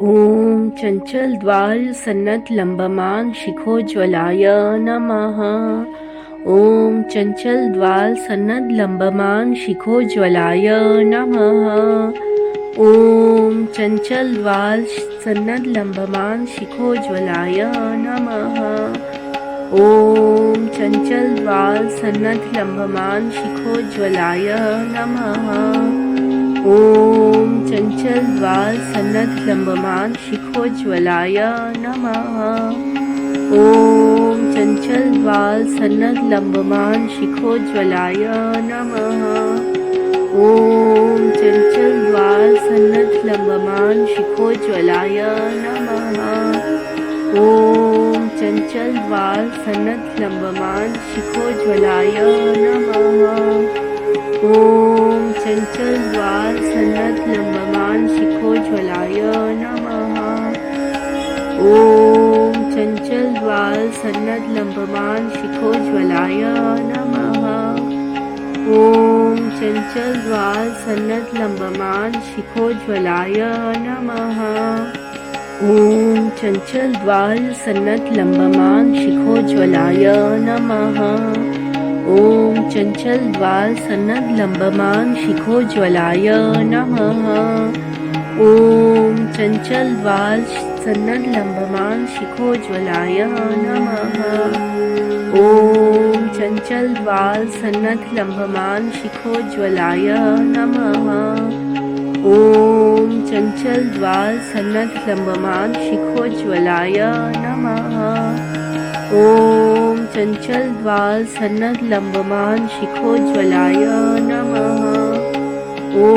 ॐ चञ्चलद्वालसन्नद्धलम्बमानं शिखोज्ज्वलाय नमः। ॐ चञ्चलद्वालसन्नद्धलम्बमानं शिखोज्ज्वलाय नमः। ॐ चञ्चलद्वालसन्नद्धलम्बमानं शिखोज्ज्वलाय नमः। ॐ चञ्चलद्वालसन्नद्धलम्बमानं शिखोज्ज्वलाय नमः। ॐ चञ्चलद्वालसन्नद्धलम्बमानं शिखोज्ज्वलाय नमः। ॐ चञ्चलद्वालसन्नद्धलम्बमानं शिखोज्ज्वलाय नमः। ॐ चञ्चलद्वालसन्नद्धलम्बमानं शिखोज्ज्वलाय नमः। ॐ चञ्चलद्वालसन्नद्धलम्बमानं शिखोज्ज्वलाय नमः। ॐ चञ्चलद्वालसन्नद्धलम्बमानं शिखोज्ज्वलाय नमः। ॐ चञ्चलद्वालसन्नद्धलम्बमानं शिखोज्ज्वलाय नमः। ॐ चञ्चलद्वालसन्नद्धलम्बमानं शिखोज्ज्वलाय नमः। ॐ चञ्चलद्वालसन्नद्धलम्बमानं शिखोज्ज्वलाय नमः। ॐ चञ्चलद्वालसन्नद्धलम्बमानं शिखोज्ज्वलाय नमः। ॐ चञ्चलद्वालसन्नद्धलम्बमानं शिखोज्ज्वलाय नमः। ॐ चञ्चलद्वालसन्नद्धलम्बमानं शिखोज्ज्वलाय नमः। ॐ चञ्चलद्वालसन्नद्धलम्बमानं शिखोज्ज्वलाय नमः। ॐ चञ्चलद्वालसन्नद्धलम्बमानं शिखोज्ज्वलाय नमः। ॐ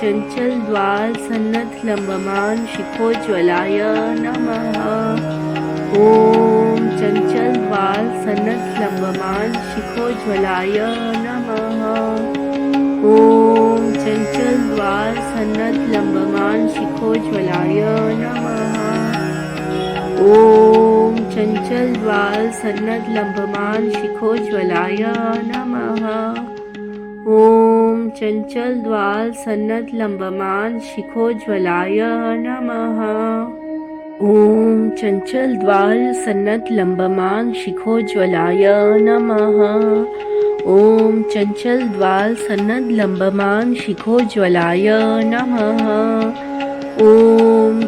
चञ्चलद्वालसन्नद्धलम्बमानं शिखोज्ज्वलाय नमः। ॐ चञ्चलद्वालसन्नद्धलम्बमानं शिखोज्ज्वलाय नमः। ॐ चञ्चलद्वालसन्नद्धलम्बमानं शिखोज्ज्वलाय नमः। ॐ चञ्चलद्वालसन्नद्धलम्बमानं शिखोज्ज्वलाय नमः। ॐ चञ्चलद्वालसन्नद्धलम्बमानं शिखोज्ज्वलाय नमः। ॐ चञ्चलद्वालसन्नद्धलम्बमानं शिखोज्ज्वलाय नमः। ॐ चञ्चलद्वालसन्नद्धलम्बमानं शिखोज्ज्वलाय नमः। ॐ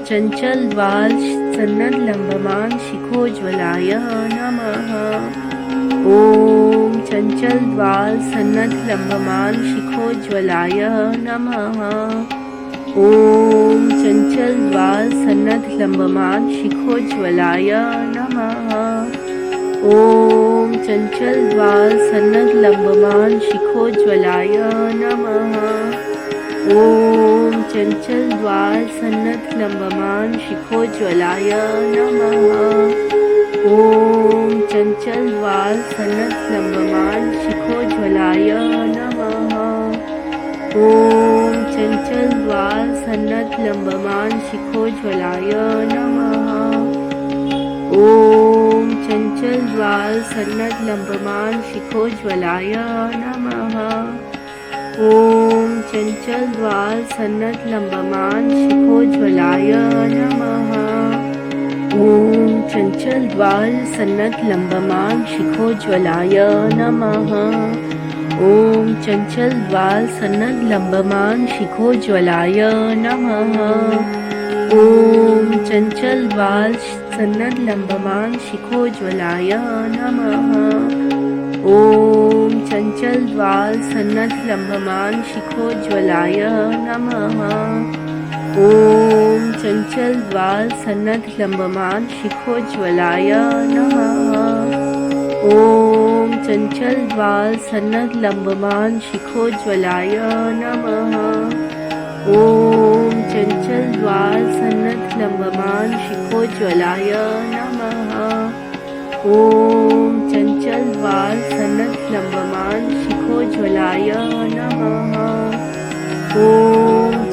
चञ्चलद्वालसन्नद्धलम्बमानं शिखोज्ज्वलाय नमः। ॐ चञ्चलद्वालसन्नद्धलम्बमानं शिखोज्ज्वलाय नमः। ॐ चञ्चलद्वालसन्नद्धलम्बमानं शिखोज्ज्वलाय नमः। ॐ चञ्चलद्वालसन्नद्धलम्बमानं शिखोज्ज्वलाय नमः। ॐ चञ्चलद्वालसन्नद्धलम्बमानं शिखोज्ज्वलाय नमः। ॐ चञ्चलद्वालसन्नद्धलम्बमानं शिखोज्ज्वलाय नमः। ॐ चञ्चलद्वालसन्नद्धलम्बमानं शिखोज्ज्वलाय नमः। ॐ चञ्चलद्वालसन्नद्धलम्बमानं शिखोज्ज्वलाय नमः। ॐ चञ्चलद्वालसन्नद्धलम्बमानं शिखोज्ज्वलाय नमः। ॐ चञ्चलद्वालसन्नद्धलम्बमानं शिखोज्ज्वलाय नमः। ॐ चञ्चलद्वालसन्नद्धलम्बमानं शिखोज्ज्वलाय नमः। ॐ चञ्चलद्वालसन्नद्धलम्बमानं शिखोज्ज्वलाय नमः। ॐ चञ्चलद्वालसन्नद्धलम्बमानं शिखोज्ज्वलाय नमः। ॐ चञ्चलद्वालसन्नद्धलम्बमानं शिखोज्ज्वलाय नमः। ॐ चञ्चलद्वालसन्नद्धलम्बमानं शिखोज्ज्वलाय नमः। ॐ चञ्चलद्वालसन्नद्धलम्बमानं शिखोज्ज्वलाय नमः। ॐ चञ्चलद्वालसन्नद्धलम्बमानं शिखोज्ज्वलाय नमः। ॐ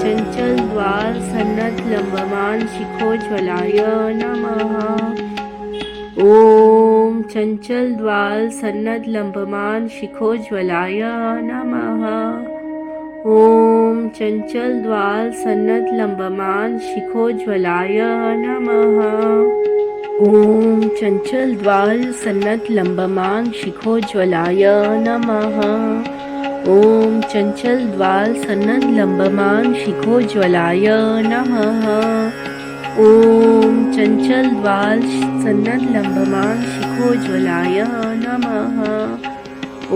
चञ्चलद्वालसन्नद्धलम्बमानं शिखोज्ज्वलाय नमः। ॐ चञ्चलद्वालसन्नद्धलम्बमानं शिखोज्ज्वलाय नमः। ॐ चञ्चलद्वालसन्नद्धलम्बमान शिखोज्ज्वलाय नमः। ॐ चञ्चलद्वालसन्नद्धलम्बमान शिखोज्ज्वलाय नमः। ॐ चञ्चलद्वालसन्नद्धलम्बमान शिखोज्ज्वलाय नमः। ॐ चञ्चलद्वालसन्नद्धलम्बमान शिखोज्ज्वलाय नमः। ॐ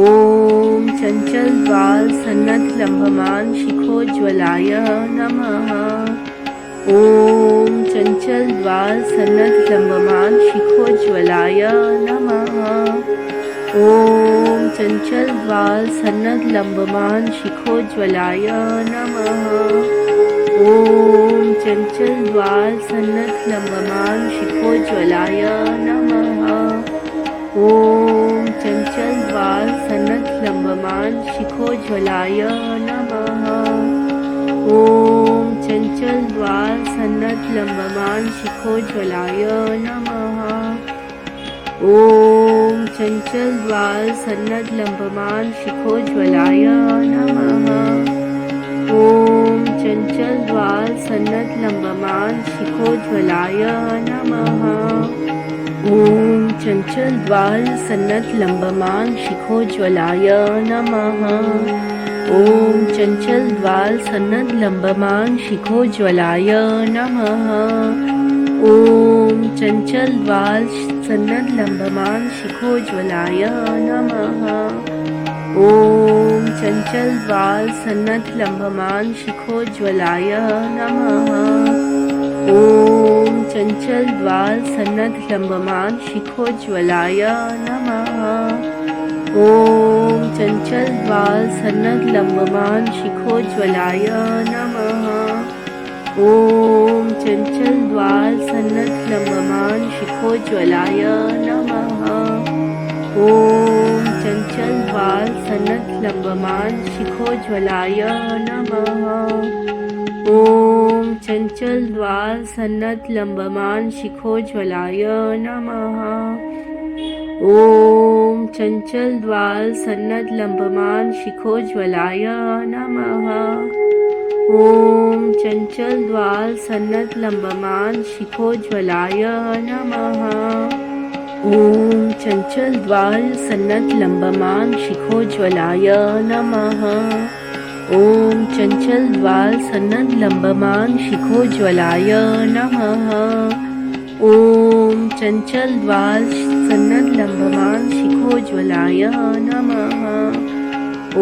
चञ्चलद्वालसन्नद्धलम्बमान शिखोज्ज्वलाय नमः। ॐ चञ्चलद्वालसन्नद्धलम्बमान शिखोज्ज्वलाय नमः। ॐ चञ्चलद्वालसन्नद्धलम्बमान शिखोज्ज्वलाय नमः। ॐ चञ्चलद्वालसन्नद्धलम्बमान शिखोज्ज्वलाय नमः। ॐ चञ्चलद्वालसन्नद्धलम्बमान शिखोज्ज्वलाय नमः। ॐ चञ्चलद्वालसन्नद्धलम्बमान शिखोज्ज्वलाय नमः। ॐ चञ्चलद्वालसन्नद्धलम्बमान शिखोज्ज्वलाय नमः। ॐ चञ्चलद्वालसन्नद्धलम्बमान शिखोज्ज्वलाय नमः। ॐ चञ्चलद्वालसन्नद्धलम्बमान शिखोज्ज्वलाय नमः। ॐ चञ्चलद्वालसन्नद्धलम्बमान शिखोज्ज्वलाय नमः। ॐ चञ्चलद्वालसन्नद्धलम्बमान शिखोज्ज्वलाय नमः। ॐ चञ्चलद्वालसन्नद्धलम्बमान शिखोज्ज्वलाय नमः। ॐ चञ्चलद्वालसन्नद्धलम्बमान शिखोज्ज्वलाय नमः। ॐ चञ्चलद्वालसन्नद्धलम्बमान शिखोज्ज्वलाय नमः। ॐ चञ्चलद्वालसन्नद्धलम्बमान शिखोज्ज्वलाय नमः। ॐ चञ्चलद्वालसन्नद्धलम्बमान शिखोज्ज्वलाय नमः। ॐ चञ्चलद्वालसन्नद्धलम्बमान शिखोज्ज्वलाय नमः। ॐ चञ्चलद्वालसन्नद्धलम्बमान शिखोज्ज्वलाय नमः। ॐ चञ्चलद्वालसन्नद्धलम्बमान शिखोज्ज्वलाय नमः। ॐ चञ्चलद्वालसन्नद्धलम्बमान शिखोज्ज्वलाय नमः। ॐ चञ्चलद्वालसन्नद्धलम्बमान शिखोज्ज्वलाय नमः। ॐ चञ्चलद्वालसन्नद्धलम्बमान शिखोज्ज्वलाय नमः। ॐ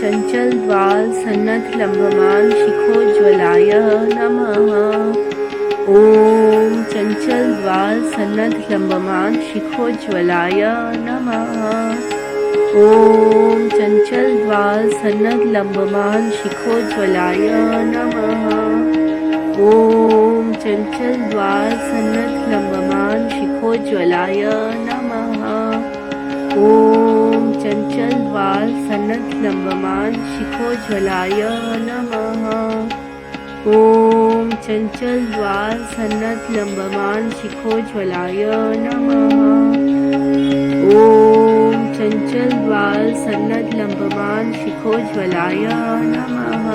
चञ्चलद्वालसन्नद्धलम्बमान शिखोज्ज्वलाय नमः। ॐ चञ्चलद्वालसन्नद्धलम्बमान शिखोज्ज्वलाय नमः। ॐ चञ्चलद्वालसन्नद्धलम्बमान शिखोज्ज्वलाय नमः। ॐ चञ्चलद्वालसन्नद्धलम्बमान शिखोज्ज्वलाय नमः। ॐ चञ्चलद्वालसन्नद्धलम्बमान शिखोज्ज्वलाय नमः। ॐ चञ्चलद्वालसन्नद्धलम्बमान शिखोज्ज्वलाय नमः। ॐ चञ्चलद्वालसन्नद्धलम्बमान शिखोज्ज्वलाय नमः।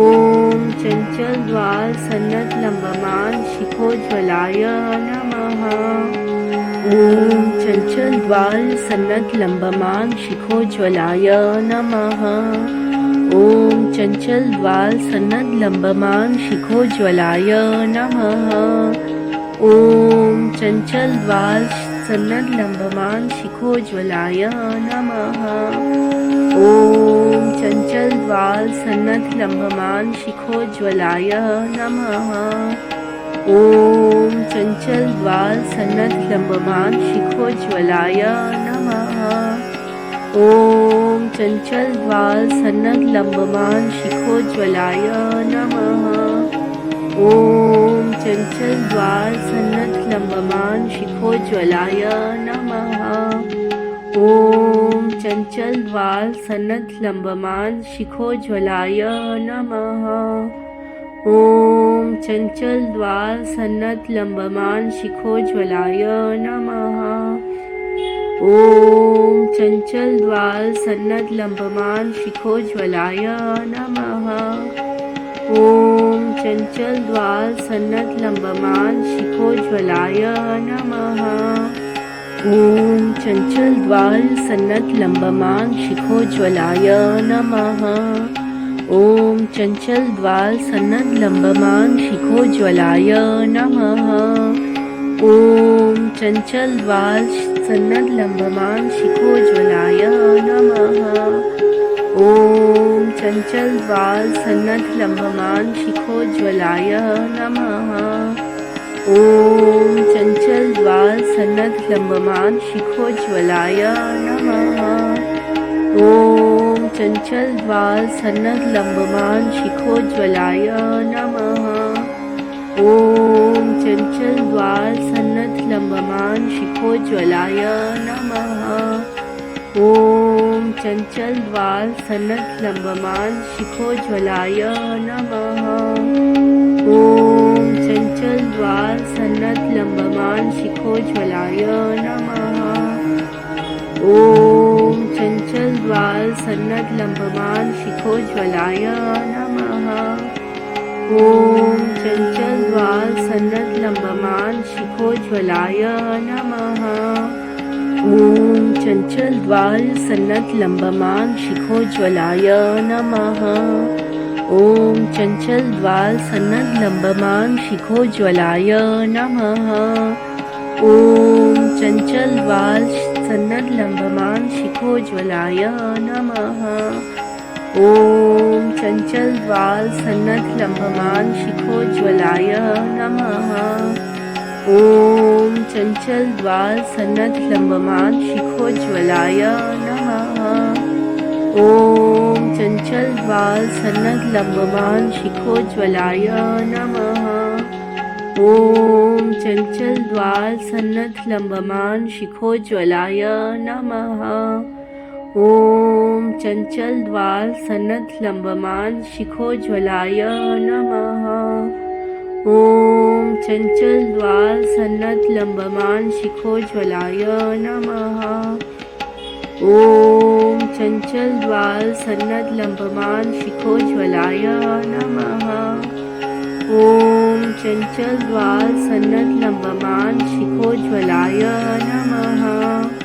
ॐ चञ्चलद्वालसन्नद्धलम्बमान शिखोज्ज्वलाय नमः। ॐ चञ्चलद्वालसन्नद्धलम्बमान शिखोज्ज्वलाय नमः। ॐ चञ्चलद्वालसन्नद्धलम्बमान शिखोज्ज्वलाय नमः। ॐ चञ्चलद्वालसन्नद्धलम्बमान शिखोज्ज्वलाय नमः। ॐ चञ्चलद्वालसन्नद्धलम्बमान शिखोज्ज्वलाय नमः। ॐ चञ्चलद्वालसन्नद्धलम्बमान शिखोज्ज्वलाय नमः। ॐ चञ्चलद्वालसन्नद्धलम्बमान शिखोज्ज्वलाय नमः। ॐ चञ्चलद्वालसन्नद्धलम्बमान शिखोज्ज्वलाय नमः। ॐ चञ्चलद्वालसन्नद्धलम्बमान शिखोज्ज्वलाय नमः। ॐ चञ्चलद्वालसन्नद्धलम्बमान शिखोज्ज्वलाय नमः। ॐ चञ्चलद्वाल सन्नद्लम्बमान शिखोज्ज्वलाय नमः। ॐ चञ्चलद्वाल सन्नद्लम्बमान शिखोज्ज्वलाय नमः। ॐ चञ्चलद्वाल सन्नद्लम्बमान शिखोज्ज्वलाय नमः। ॐ चञ्चलद्वाल सन्नद्लम्बमान शिखोज्ज्वलाय नमः। ॐ चञ्चलद्वाल सन्नद्लम्बमान शिखोज्ज्वलाय नमः। ॐ चञ्चलद्वाल सन्नद्लम्बमान शिखोज्ज्वलाय नमः। ॐ चञ्चलद्वाल सन्नद्लम्बमान शिखोज्ज्वलाय नमः। ॐ चञ्चलद्वाल सन्नद्लम्बमान शिखोज्ज्वलाय नमः। ॐ चञ्चलद्वाल सन्नद्लम्बमान शिखोज्ज्वलाय नमः। ॐ चञ्चलद्वाल सन्नद्लम्बमान शिखोज्ज्वलाय नमः। ॐ चञ्चलद्वाल सन्नद्लम्बमान शिखोज्ज्वलाय नमः। ॐ चञ्चलद्वाल सन्नद्लम्बमान शिखोज्ज्वलाय नमः। ॐ चञ्चलद्वाल सन्नद्लम्बमान शिखोज्ज्वलाय नमः। ॐ चञ्चलद्वाल सन्नद्लम्बमान शिखोज्ज्वलाय नमः। ॐ चञ्चलद्वाल सन्नद्लम्बमान शिखोज्ज्वलाय नमः। ॐ चञ्चलद्वाल सन्नद्लम्बमान शिखोज्ज्वलाय नमः। ॐ चञ्चलद्वाल सन्नद्लम्बमान शिखोज्ज्वलाय नमः। ॐ चञ्चलद्वाल सन्नद्लम्बमान शिखोज्ज्वलाय नमः। ॐ चञ्चलद्वाल सन्नद्लम्बमान शिखोज्ज्वलाय नमः। ॐ चञ्चलद्वाल सन्नद्लम्बमान शिखोज्ज्वलाय नमः। ॐ चञ्चलद्वाल सन्नद्लम्बमान शिखोज्ज्वलाय नमः। ॐ चञ्चलद्वाल सन्नद्लम्बमान शिखोज्ज्वलाय नमः। ॐ चञ्चलद्वाल सन्नद्लम्बमान शिखोज्ज्वलाय नमः। ॐ चञ्चलद्वाल सन्नद्लम्बमान शिखोज्ज्वलाय नमः।